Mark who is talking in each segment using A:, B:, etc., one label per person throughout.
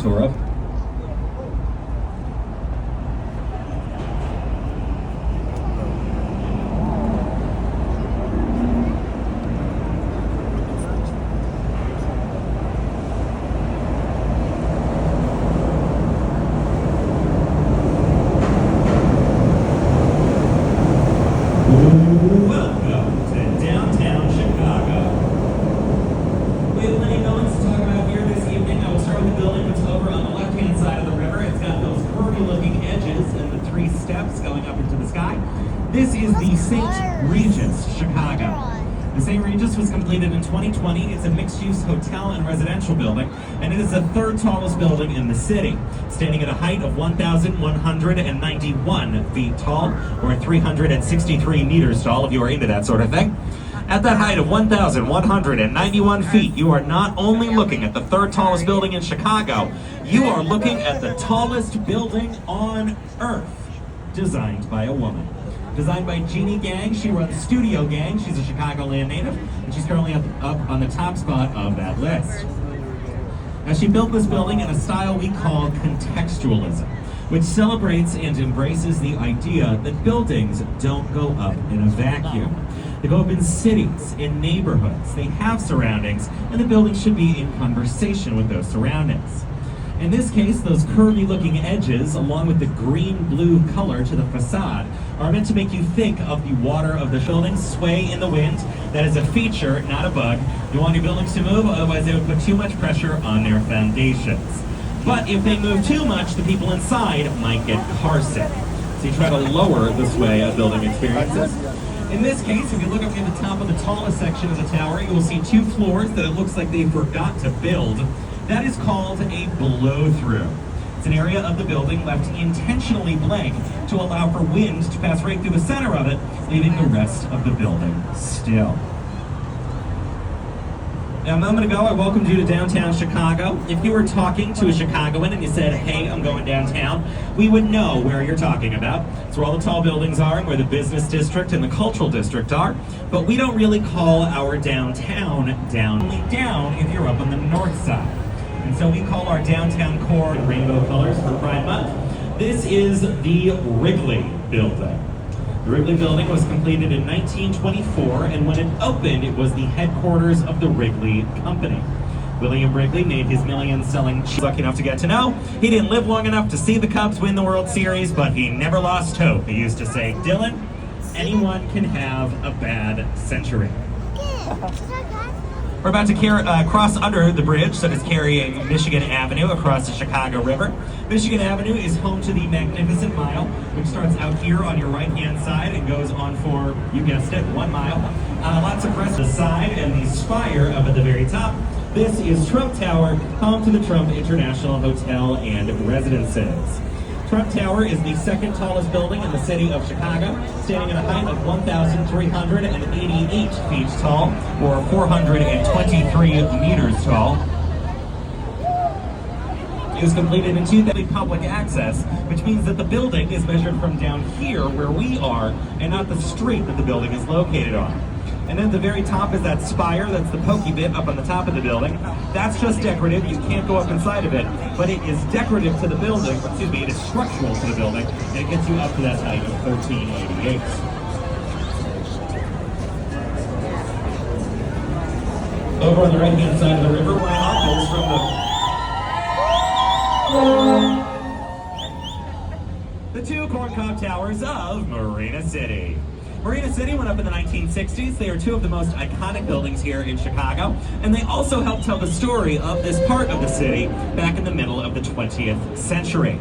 A: tour of.
B: Welcome to downtown Chicago. We have plenty going to talk about here this evening. I will start with the building that's over on the left-hand side of the river. It's got those curvy-looking edges and the 3 steps going up into the sky. This is the St. Regis Chicago. The St. Regis was completed in 2020. It's a mixed-use hotel and residential building, and it is the 3rd tallest building in the city, standing at a height of 1,191 feet tall, or 363 meters tall, if you are into that sort of thing. At that height of 1,191 feet, you are not only looking at the 3rd tallest building in Chicago, you are looking at the tallest building on Earth, designed by a woman. Designed by Jeannie Gang. She runs Studio Gang. She's a Chicagoland native, and she's currently up on the top spot of that list. Now, she built this building in a style we call contextualism, which celebrates and embraces the idea that buildings don't go up in a vacuum. They go up in cities, in neighborhoods. They have surroundings, and the building should be in conversation with those surroundings. In this case, those curvy-looking edges, along with the green-blue color to the facade, are meant to make you think of the water of the building sway in the wind. That is a feature, not a bug. You want your buildings to move, otherwise they would put too much pressure on their foundations. But if they move too much, the people inside might get carsick. So you try to lower the sway of building experiences. In this case, if you look up near the top of the tallest section of the tower, you will see 2 floors that it looks like they forgot to build. That is called a blow-through. It's an area of the building left intentionally blank to allow for wind to pass right through the center of it, leaving the rest of the building still. Now, a moment ago, I welcomed you to downtown Chicago. If you were talking to a Chicagoan and you said, "Hey, I'm going downtown," we would know where you're talking about. It's where all the tall buildings are and where the business district and the cultural district are. But we don't really call our downtown only down if you're up on the north side. And so we call our downtown core rainbow colors for Pride Month. This is the Wrigley Building. The Wrigley Building was completed in 1924, and when it opened, it was the headquarters of the Wrigley Company. William Wrigley made his millions selling cheese. Lucky enough to get to know. He didn't live long enough to see the Cubs win the World Series, but he never lost hope. He used to say, "Dylan, anyone can have a bad century." We're about to cross under the bridge that is carrying Michigan Avenue across the Chicago River. Michigan Avenue is home to the Magnificent Mile, which starts out here on your right-hand side and goes on for, you guessed it, 1 mile. Lots of press to the side and the spire up at the very top. This is Trump Tower, home to the Trump International Hotel and Residences. Trump Tower is the 2nd tallest building in the city of Chicago, standing at a height of 1,388 feet tall, or 423 meters tall. It was completed in 2000 public access, which means that the building is measured from down here where we are, and not the street that the building is located on. And then at the very top is that spire, that's the pokey bit up on the top of the building. That's just decorative, you can't go up inside of it, but it is decorative to the building, excuse me, it is structural to the building, and it gets you up to that height of 1388. Over on the right-hand side of the river, runoff is from the 2 corncob towers of Marina City. Marina City went up in the 1960s. They are 2 of the most iconic buildings here in Chicago, and they also helped tell the story of this part of the city back in the middle of the 20th century.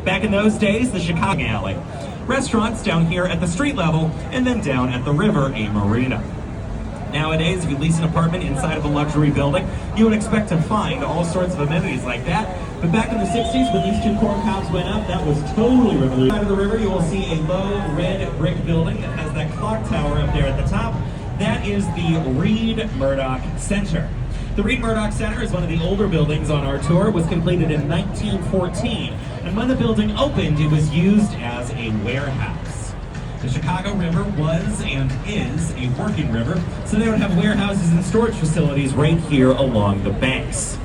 B: Back in those days, the Chicago Alley. Restaurants down here at the street level, and then down at the river, a marina. Nowadays, if you lease an apartment inside of a luxury building, you would expect to find all sorts of amenities like that. But back in the 60s, when these 2 corn cobs went up, that was totally revolutionary. Side of the river, you will see a low red brick building that has that clock tower up there at the top. That is the Reed Murdoch Center. The Reed Murdoch Center is one of the older buildings on our tour. It was completed in 1914, and when the building opened, it was used as a warehouse. The Chicago River was and is a working river, so they would have warehouses and storage facilities right here along the banks.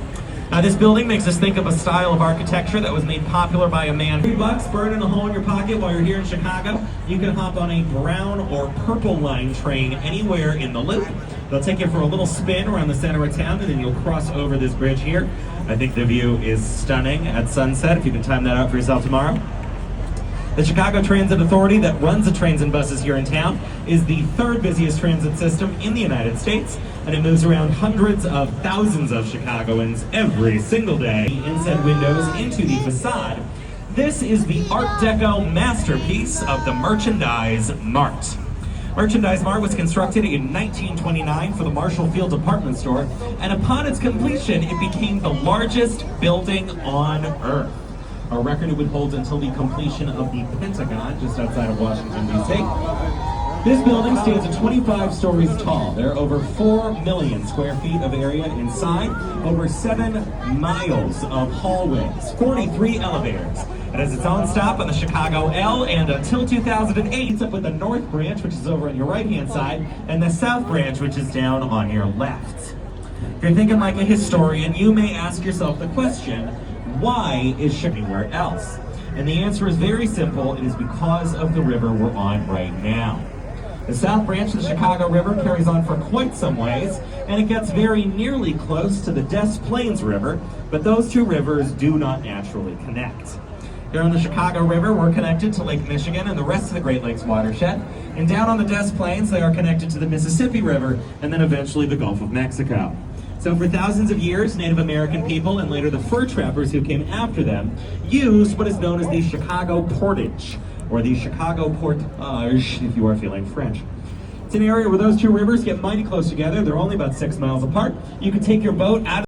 B: This building makes us think of a style of architecture that was made popular by a man. $3 burning a hole in your pocket while you're here in Chicago. You can hop on a brown or purple line train anywhere in the loop. They'll take you for a little spin around the center of town, and then you'll cross over this bridge here. I think the view is stunning at sunset, if you can time that out for yourself tomorrow. The Chicago Transit Authority that runs the trains and buses here in town is the third busiest transit system in the United States, and it moves around hundreds of thousands of Chicagoans every single day. Inside windows into the facade. This is the Art Deco masterpiece of the Merchandise Mart. Merchandise Mart was constructed in 1929 for the Marshall Field department store, and upon its completion, it became the largest building on Earth. A record it would hold until the completion of the Pentagon, just outside of Washington, D.C. This building stands at 25 stories tall. There are over 4 million square feet of area inside, over 7 miles of hallways, 43 elevators. It has its own stop on the Chicago L, and until 2008, it's up with the North Branch, which is over on your right-hand side, and the South Branch, which is down on your left. If you're thinking like a historian, you may ask yourself the question, why is Chicago anywhere else? And the answer is very simple. It is because of the river we're on right now. The South Branch of the Chicago River carries on for quite some ways, and it gets very nearly close to the Des Plaines River, but those two rivers do not naturally connect. Here on the Chicago River, we're connected to Lake Michigan and the rest of the Great Lakes watershed, and down on the Des Plaines, they are connected to the Mississippi River, and then eventually the Gulf of Mexico. So for thousands of years, Native American people and later the fur trappers who came after them used what is known as the Chicago Portage, or the Chicago Portage, if you are feeling French. It's an area where those two rivers get mighty close together. They're only about 6 miles apart. You can take your boat out of